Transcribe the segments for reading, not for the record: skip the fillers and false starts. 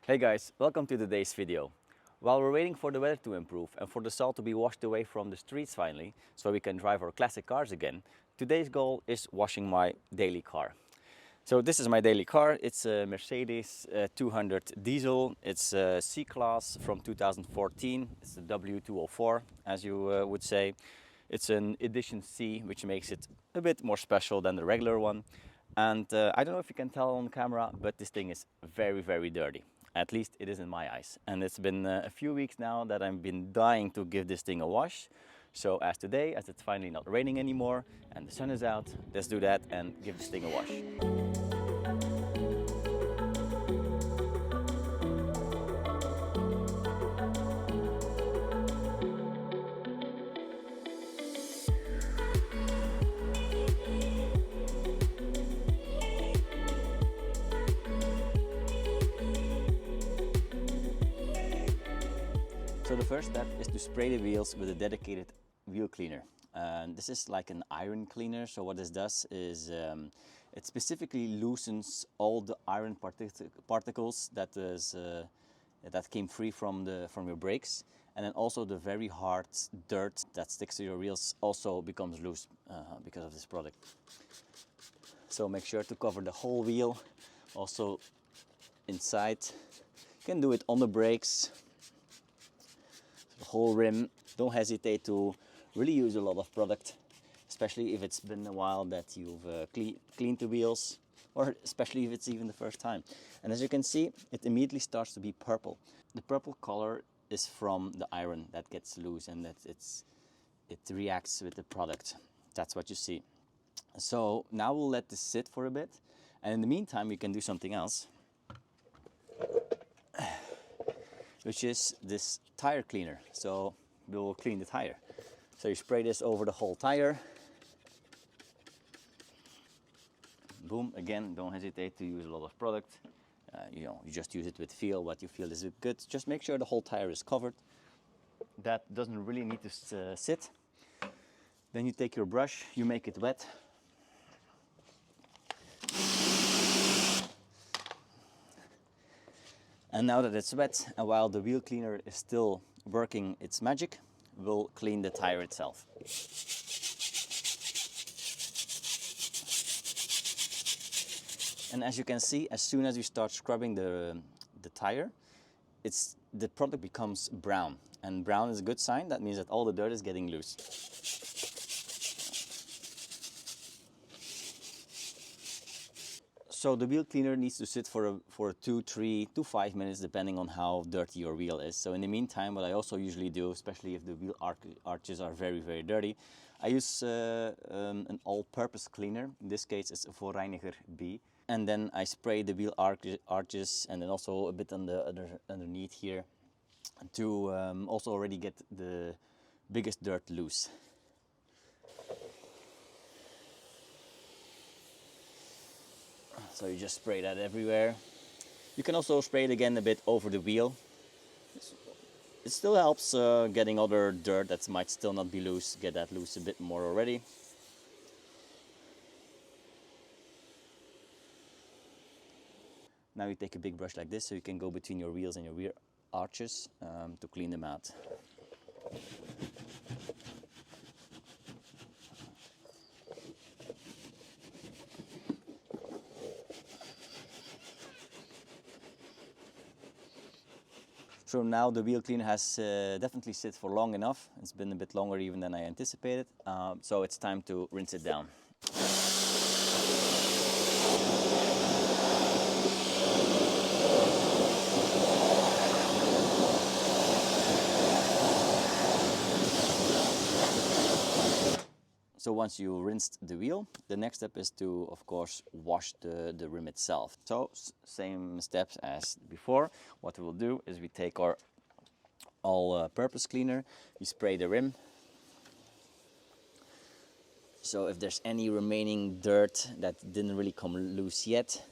Hey guys, welcome to today's video. While we're waiting for the weather to improve and for the salt to be washed away from the streets finally, so we can drive our classic cars again, today's goal is washing my daily car. So this is my daily car. It's a Mercedes 200 diesel. It's a C-Class from 2014. It's the W204, as you would say. It's an edition C, which makes it a bit more special than the regular one. And I don't know if you can tell on camera, but this thing is very, very dirty. At least it is in my eyes. And it's been a few weeks now that I've been dying to give this thing a wash. So as today, as it's finally not raining anymore and the sun is out, let's do that and give this thing a wash. So the first step is to spray the wheels with a dedicated wheel cleaner. This is like an iron cleaner. So what this does is it specifically loosens all the iron particles that came free from your brakes, and then also the very hard dirt that sticks to your wheels also becomes loose because of this product. So make sure to cover the whole wheel, also inside. You can do it on the brakes. The whole rim. Don't hesitate to really use a lot of product, especially if it's been a while that you've cleaned the wheels, or especially if it's even the first time. And as you can see, it immediately starts to be purple. The purple color is from the iron that gets loose and that it reacts with the product. That's what you see. So now we'll let this sit for a bit, and in the meantime we can do something else, which is this tire cleaner. So we'll clean the tire. So you spray this over the whole tire. Boom, again, don't hesitate to use a lot of product. You just use it with feel, what you feel is good. Just make sure the whole tire is covered. That doesn't really need to sit. Then you take your brush, you make it wet. And now that it's wet, and while the wheel cleaner is still working its magic, we'll clean the tire itself. And as you can see, as soon as you start scrubbing the tire, the product becomes brown. And brown is a good sign. That means that all the dirt is getting loose. So the wheel cleaner needs to sit for 2, 3 to 5 minutes, depending on how dirty your wheel is. So in the meantime, what I also usually do, especially if the wheel arches are very, very dirty, I use an all-purpose cleaner. In this case, it's a Voorreiniger B. And then I spray the wheel arches and then also a bit on the underneath here to also already get the biggest dirt loose. So you just spray that everywhere. You can also spray it again a bit over the wheel. It still helps getting other dirt that might still not be loose, get that loose a bit more already. Now you take a big brush like this so you can go between your wheels and your rear arches to clean them out. So now the wheel cleaner has definitely sit for long enough. It's been a bit longer even than I anticipated. So it's time to rinse it down. So once you rinsed the wheel, the next step is to, of course, wash the rim itself. So same steps as before. What we'll do is we take our all-purpose cleaner, we spray the rim. So if there's any remaining dirt that didn't really come loose yet,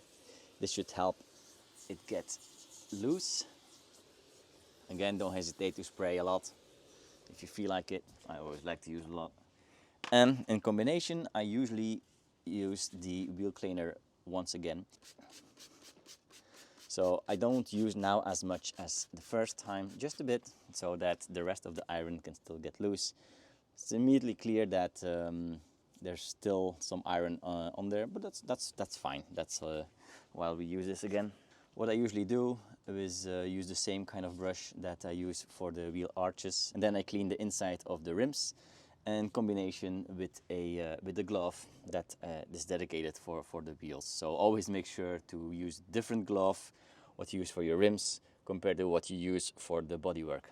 this should help it get loose. Again, don't hesitate to spray a lot if you feel like it. I always like to use a lot. And in combination, I usually use the wheel cleaner once again. So I don't use now as much as the first time, just a bit, so that the rest of the iron can still get loose. It's immediately clear that there's still some iron on there, but that's fine. That's while we use this again. What I usually do is use the same kind of brush that I use for the wheel arches, and then I clean the inside of the rims in combination with a glove that is dedicated for the wheels. So always make sure to use different glove what you use for your rims compared to what you use for the bodywork.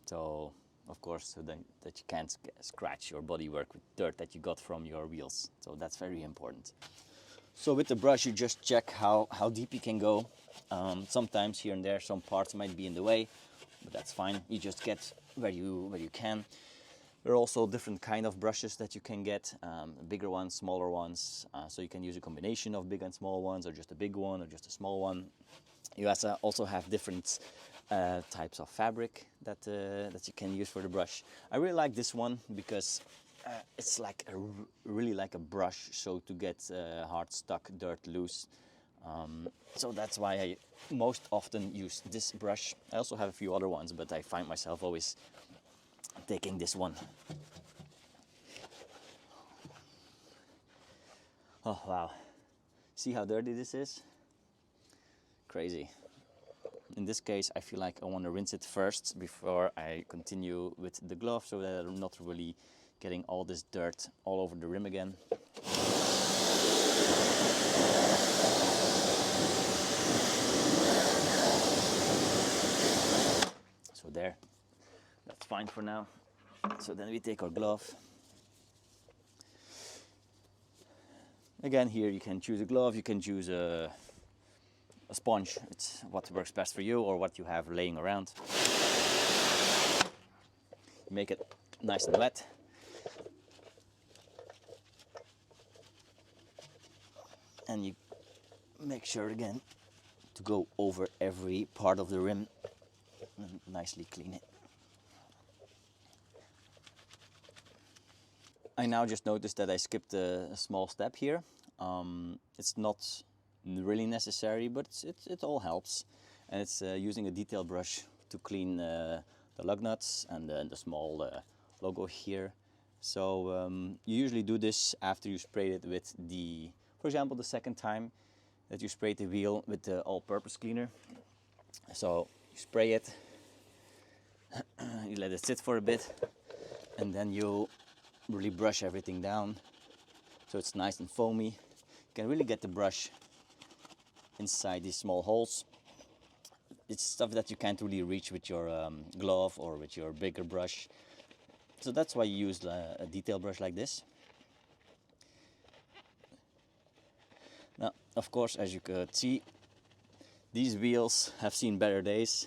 So of course, so then that you can't scratch your bodywork with dirt that you got from your wheels. So that's very important. So with the brush, you just check how deep you can go. Sometimes here and there, some parts might be in the way, but that's fine. You just get where you can. There are also different kind of brushes that you can get, bigger ones, smaller ones. So you can use a combination of big and small ones, or just a big one, or just a small one. You also have different types of fabric that you can use for the brush. I really like this one because it's like really like a brush, so to get hard stuck dirt loose. So that's why I most often use this brush. I also have a few other ones, but I find myself always taking this one. Oh wow, see how dirty this is? Crazy. In this case, I feel like I want to rinse it first before I continue with the glove, so that I'm not really getting all this dirt all over the rim again. So there, that's fine for now. So then we take our glove. Again, here you can choose a glove, you can choose a sponge. It's what works best for you or what you have laying around. Make it nice and wet. And you make sure again to go over every part of the rim and nicely clean it. I now just noticed that I skipped a small step here. It's not really necessary, but it all helps. And it's using a detail brush to clean the lug nuts and the small logo here. So you usually do this after you sprayed it with for example, the second time that you sprayed the wheel with the all-purpose cleaner. So you spray it, you let it sit for a bit, and then you really brush everything down so it's nice and foamy. You can really get the brush inside these small holes. It's stuff that you can't really reach with your glove or with your bigger brush. So that's why you use a detail brush like this. Now, of course, as you could see, these wheels have seen better days.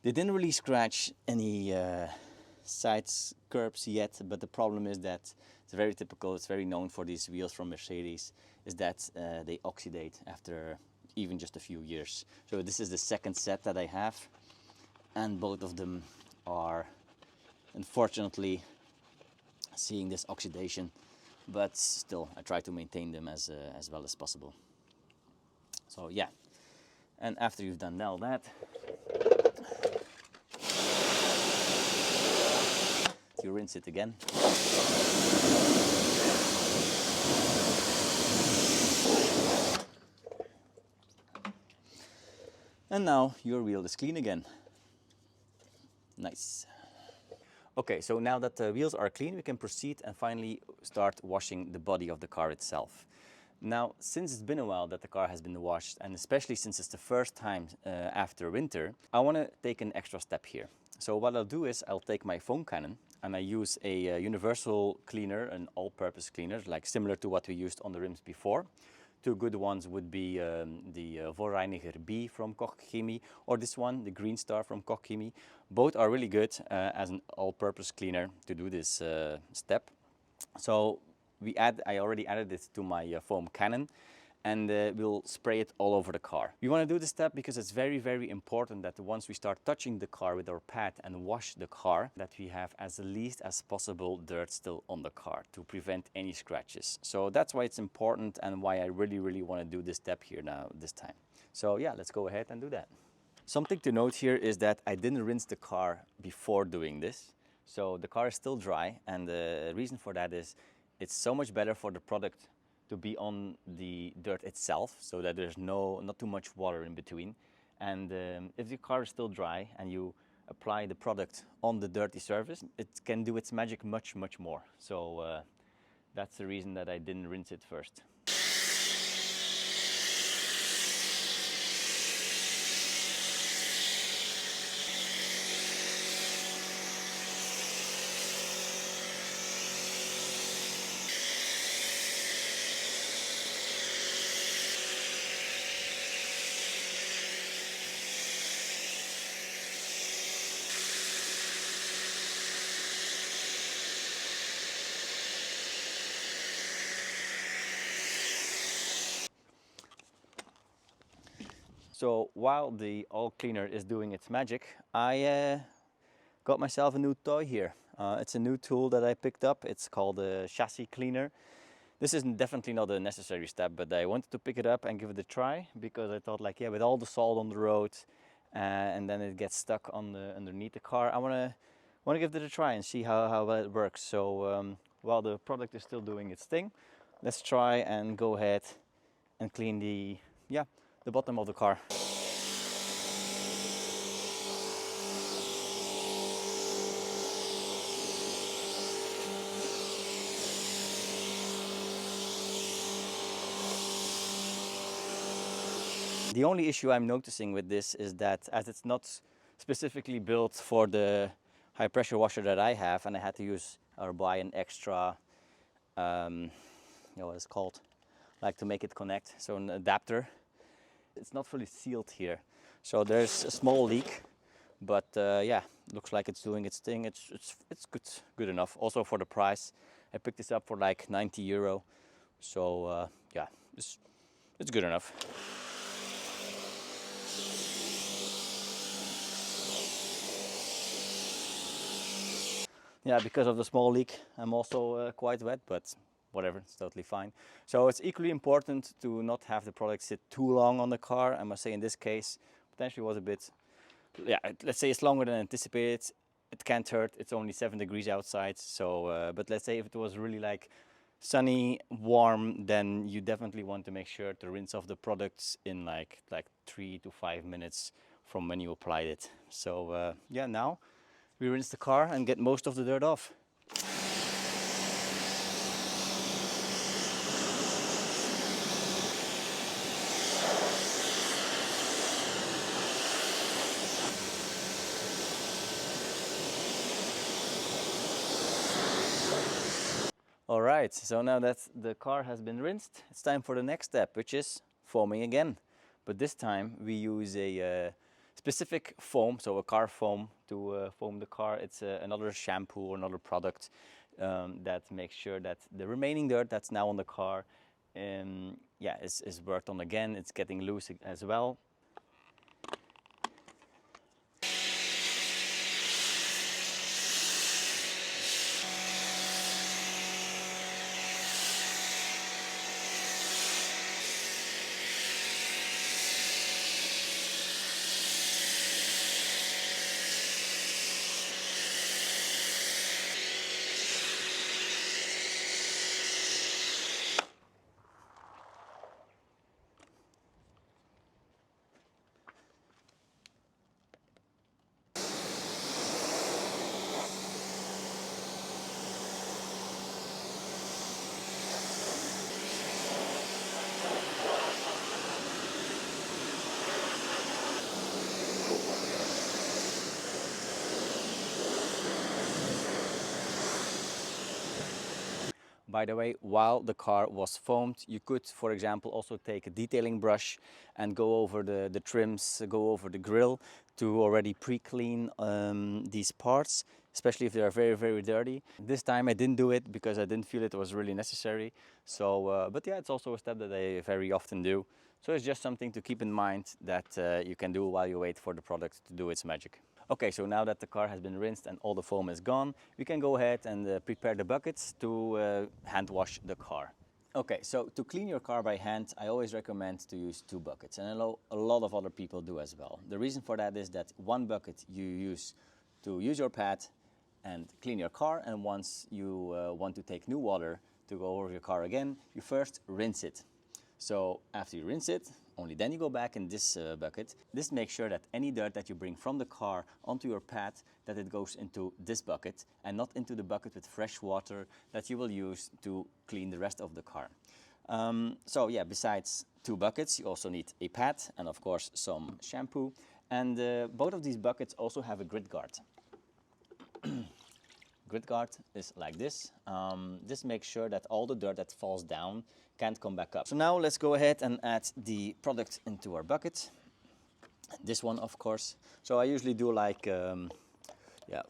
They didn't really scratch any side curbs yet, but the problem is that it's very typical, it's very known for these wheels from Mercedes, is that they oxidate after even just a few years. So this is the second set that I have, and both of them are unfortunately seeing this oxidation, but still I try to maintain them as well as possible. So yeah, and after you've done all that, you rinse it again. And now your wheel is clean again. Nice. Okay, so now that the wheels are clean, we can proceed and finally start washing the body of the car itself. Now, since it's been a while that the car has been washed, and especially since it's the first time after winter, I want to take an extra step here. So what I'll do is I'll take my foam cannon and I use a universal cleaner, an all-purpose cleaner, like similar to what we used on the rims before. Two good ones would be the Voorreiniger B from Koch Chemie, or this one, the Green Star from Koch Chemie. Both are really good as an all-purpose cleaner to do this step. So I already added it to my foam cannon, and we'll spray it all over the car. We want to do this step because it's very, very important that once we start touching the car with our pad and wash the car, that we have as least as possible dirt still on the car to prevent any scratches. So that's why it's important and why I really, really want to do this step here now this time. So yeah, let's go ahead and do that. Something to note here is that I didn't rinse the car before doing this. So the car is still dry, and the reason for that is it's so much better for the product to be on the dirt itself, so that there's not too much water in between. And if the car is still dry and you apply the product on the dirty surface, it can do its magic much, much more. So that's the reason that I didn't rinse it first. So while the oil cleaner is doing its magic, I got myself a new toy here. It's a new tool that I picked up. It's called a chassis cleaner. This is definitely not a necessary step, but I wanted to pick it up and give it a try because I thought, like, yeah, with all the salt on the road and then it gets stuck on underneath the car, I want to give it a try and see how well it works. So while the product is still doing its thing, let's try and go ahead and clean the bottom of the car. The only issue I'm noticing with this is that as it's not specifically built for the high pressure washer that I have, and I had to use or buy an extra, what it's called, like to make it connect, so an adapter. It's not fully sealed here, so there's a small leak, but yeah, looks like it's doing its thing. It's good enough. Also for the price, I picked this up for like 90 euro, so yeah, it's good enough. Yeah, because of the small leak, I'm also quite wet, but whatever, it's totally fine. So it's equally important to not have the product sit too long on the car. I must say in this case, potentially was a bit, yeah, let's say it's longer than anticipated. It can't hurt, it's only 7 degrees outside. So, but let's say if it was really like sunny, warm, then you definitely want to make sure to rinse off the products in like 3 to 5 minutes from when you applied it. So yeah, now we rinse the car and get most of the dirt off. All right, so now that the car has been rinsed, it's time for the next step, which is foaming again. But this time we use a specific foam, so a car foam to foam the car. It's another shampoo or another product that makes sure that the remaining dirt that's now on the car yeah, is worked on again. It's getting loose as well. By the way, while the car was foamed, you could, for example, also take a detailing brush and go over the trims, go over the grille to already pre-clean these parts. especially if they are very, very dirty. This time I didn't do it because I didn't feel it was really necessary. So, but yeah, it's also a step that I very often do. So it's just something to keep in mind that you can do while you wait for the product to do its magic. Okay, so now that the car has been rinsed and all the foam is gone, we can go ahead and prepare the buckets to hand wash the car. Okay, so to clean your car by hand, I always recommend to use 2 buckets, and I know a lot of other people do as well. The reason for that is that 1 bucket you use to use your pad and clean your car, and once you want to take new water to go over your car again, you first rinse it. So after you rinse it, only then you go back in this bucket. This makes sure that any dirt that you bring from the car onto your pad, that it goes into this bucket and not into the bucket with fresh water that you will use to clean the rest of the car. So yeah, besides 2 buckets, you also need a pad and of course some shampoo. And both of these buckets also have a grit guard. Grit guard is like this. This makes sure that all the dirt that falls down can't come back up. So now let's go ahead and add the product into our bucket. This one, of course. So I usually do like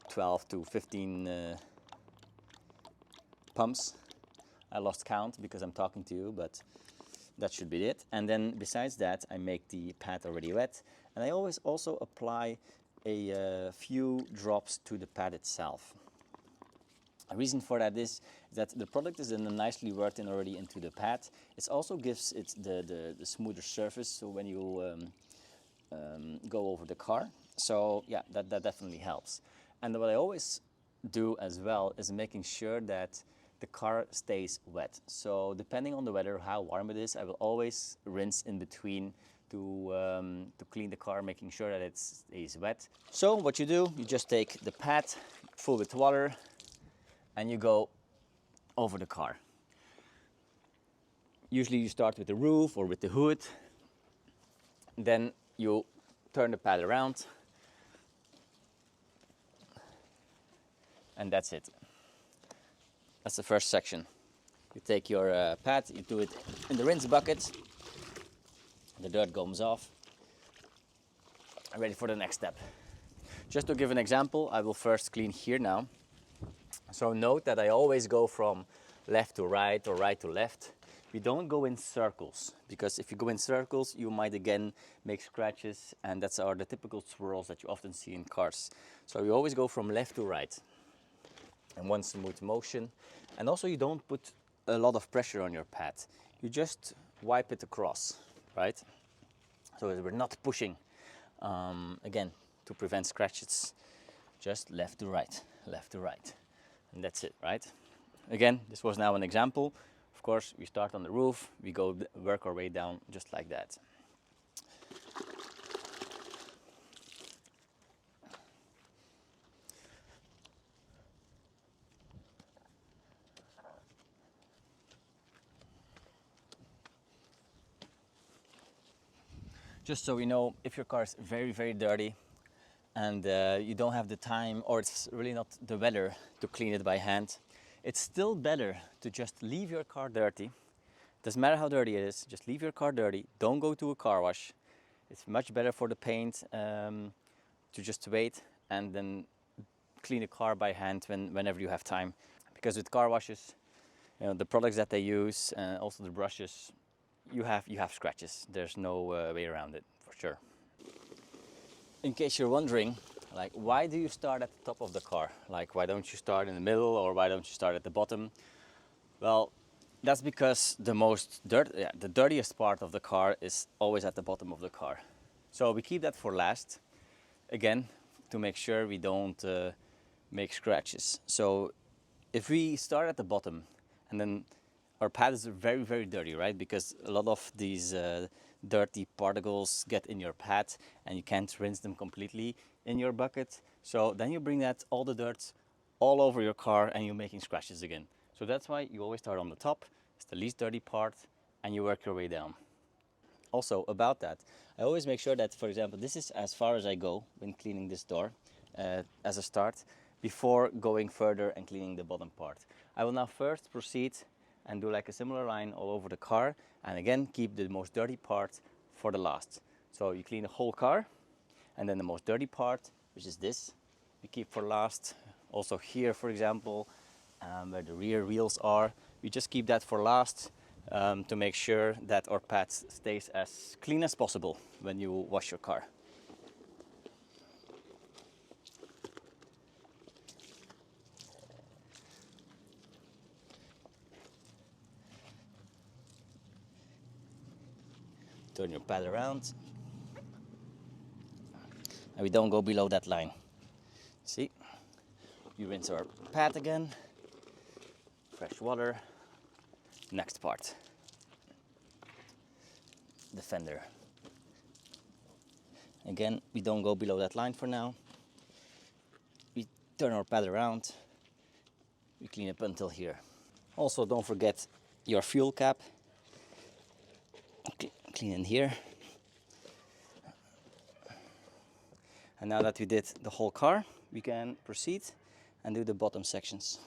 12 to 15 pumps. I lost count because I'm talking to you, but that should be it. And then besides that, I make the pad already wet. And I always also apply a few drops to the pad itself. The reason for that is that the product is then nicely worked in already into the pad. It also gives it the smoother surface, so when you go over the car. So yeah, that definitely helps. And what I always do as well is making sure that the car stays wet. So depending on the weather, how warm it is, I will always rinse in between to clean the car, making sure that it stays wet. So what you do, you just take the pad full with water and you go over the car. Usually you start with the roof or with the hood. Then you turn the pad around. And that's it. That's the first section. You take your pad, you do it in the rinse bucket. The dirt comes off. Ready for the next step. Just to give an example, I will first clean here now. So note that I always go from left to right or right to left. We don't go in circles, because if you go in circles, you might again make scratches, and that's the typical swirls that you often see in cars. So you always go from left to right in one smooth motion. And also you don't put a lot of pressure on your pad. You just wipe it across, right? So we're not pushing, again, to prevent scratches. Just left to right, left to right. And that's it, right? Again, this was now an example. Of course, we start on the roof, we go work our way down just like that. Just so we know, if your car is very, very dirty and you don't have the time, or it's really not the weather to clean it by hand, it's still better to just leave your car dirty. Doesn't matter how dirty it is, just leave your car dirty. Don't go to a car wash. It's much better for the paint to just wait and then clean a car by hand whenever you have time. Because with car washes, you know, the products that they use, also the brushes, you have scratches. There's no way around it, for sure. In case you're wondering, like, why do you start at the top of the car? Like, why don't you start in the middle, or why don't you start at the bottom? Well, that's because the dirtiest part of the car is always at the bottom of the car. So we keep that for last, again, to make sure we don't make scratches. So if we start at the bottom, and then our pad is very, very dirty, right? Because a lot of these dirty particles get in your pad and you can't rinse them completely in your bucket. So then you bring all the dirt all over your car and you're making scratches again. So that's why you always start on the top. It's the least dirty part and you work your way down. Also about that, I always make sure that, for example, this is as far as I go when cleaning this door as a start, before going further and cleaning the bottom part. I will now first proceed and do like a similar line all over the car, and again keep the most dirty part for the last. So you clean the whole car, and then the most dirty part, which is this, we keep for last, Also here, for example, where the rear wheels are, we just keep that for last to make sure that our pad stays as clean as possible when you wash your car. Turn your pad around, and we don't go below that line. See, you rinse our pad again, fresh water. Next part, the fender. Again, we don't go below that line for now. We turn our pad around, we clean up until here. Also, don't forget your fuel cap. Clean in here. And now that we did the whole car, we can proceed and do the bottom sections.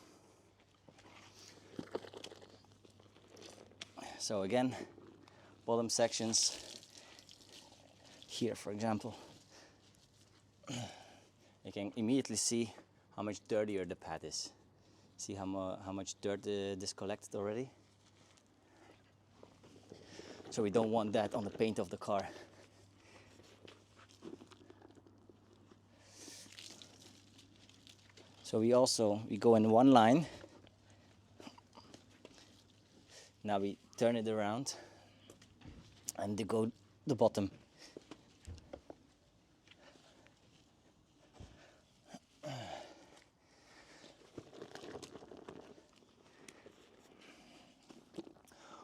So again, bottom sections. Here, for example, you can immediately see how much dirtier the pad is. See how much dirt this collected already? So we don't want that on the paint of the car. So we go in one line. Now we turn it around and go the bottom.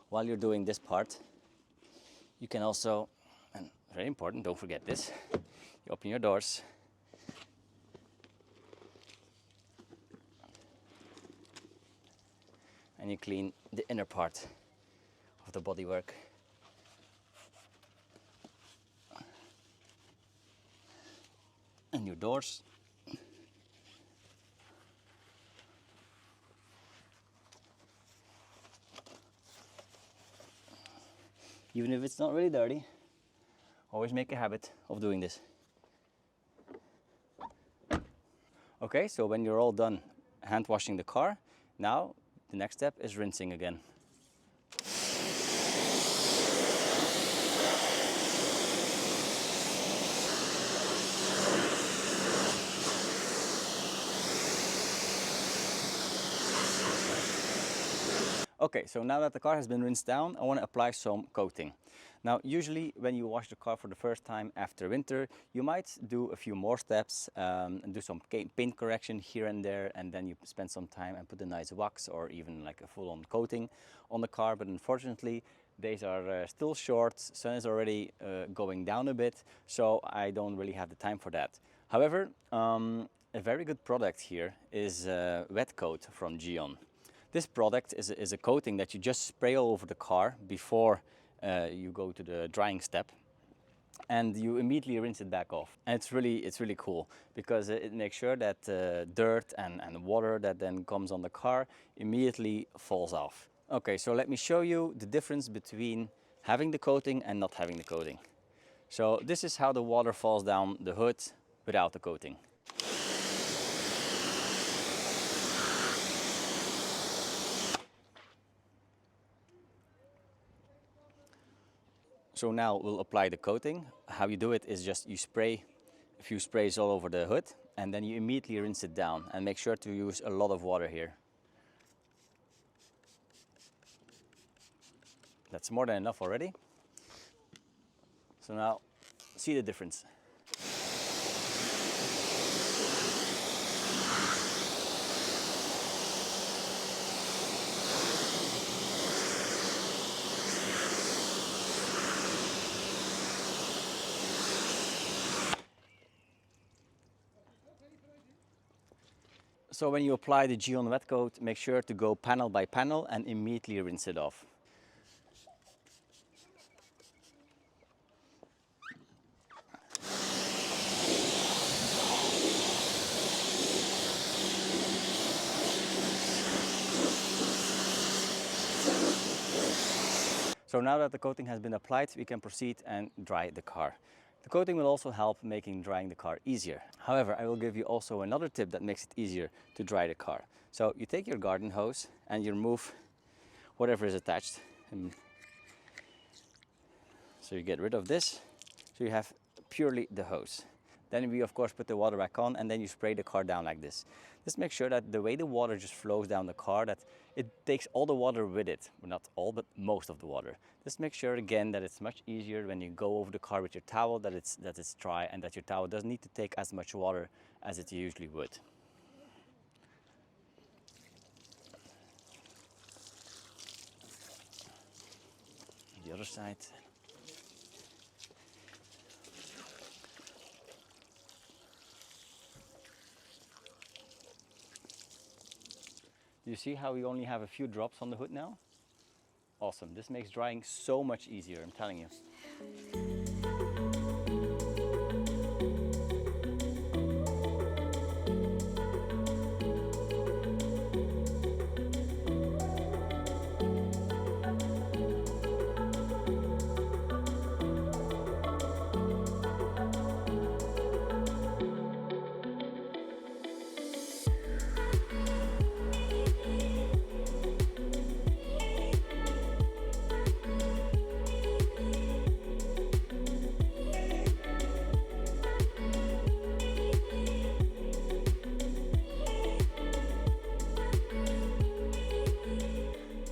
While you're doing this part, you can also, and very important, don't forget this, you open your doors. And you clean the inner part of the bodywork. And your doors. Even if it's not really dirty, always make a habit of doing this. Okay, so when you're all done hand washing the car, now the next step is rinsing again. Okay, so now that the car has been rinsed down, I want to apply some coating. Now, usually when you wash the car for the first time after winter, you might do a few more steps and do some paint correction here and there, and then you spend some time and put a nice wax or even like a full-on coating on the car. But unfortunately, days are still short, sun is already going down a bit, so I don't really have the time for that. However, a very good product here is Wet Coat from Gion. This product is a coating that you just spray all over the car before you go to the drying step, and you immediately rinse it back off. And it's really cool because it makes sure that dirt and water that then comes on the car immediately falls off. Okay, so let me show you the difference between having the coating and not having the coating. So this is how the water falls down the hood without the coating. So now we'll apply the coating. How you do it is just you spray a few sprays all over the hood and then you immediately rinse it down, and make sure to use a lot of water here. That's more than enough already. So now see the difference. So when you apply the Gion Wet Coat, make sure to go panel by panel and immediately rinse it off. So now that the coating has been applied, we can proceed and dry the car. The coating will also help making drying the car easier. However, I will give you also another tip that makes it easier to dry the car. So you take your garden hose and you remove whatever is attached. And so you get rid of this, so you have purely the hose. Then we of course put the water back on and then you spray the car down like this. Just make sure that the way the water just flows down the car, that it takes all the water with it. Well, not all, but most of the water. Just make sure again that it's much easier when you go over the car with your towel, that it's dry and that your towel doesn't need to take as much water as it usually would. The other side. You see how we only have a few drops on the hood now? Awesome, this makes drying so much easier, I'm telling you.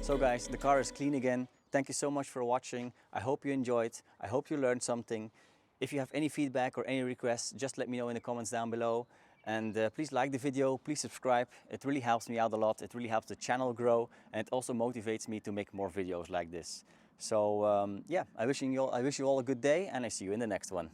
So guys, the car is clean again. Thank you so much for watching. I hope you enjoyed. I hope you learned something. If you have any feedback or any requests, just let me know in the comments down below. And please like the video, please subscribe. It really helps me out a lot. It really helps the channel grow, and it also motivates me to make more videos like this. So yeah, I wish you all a good day, and I see you in the next one.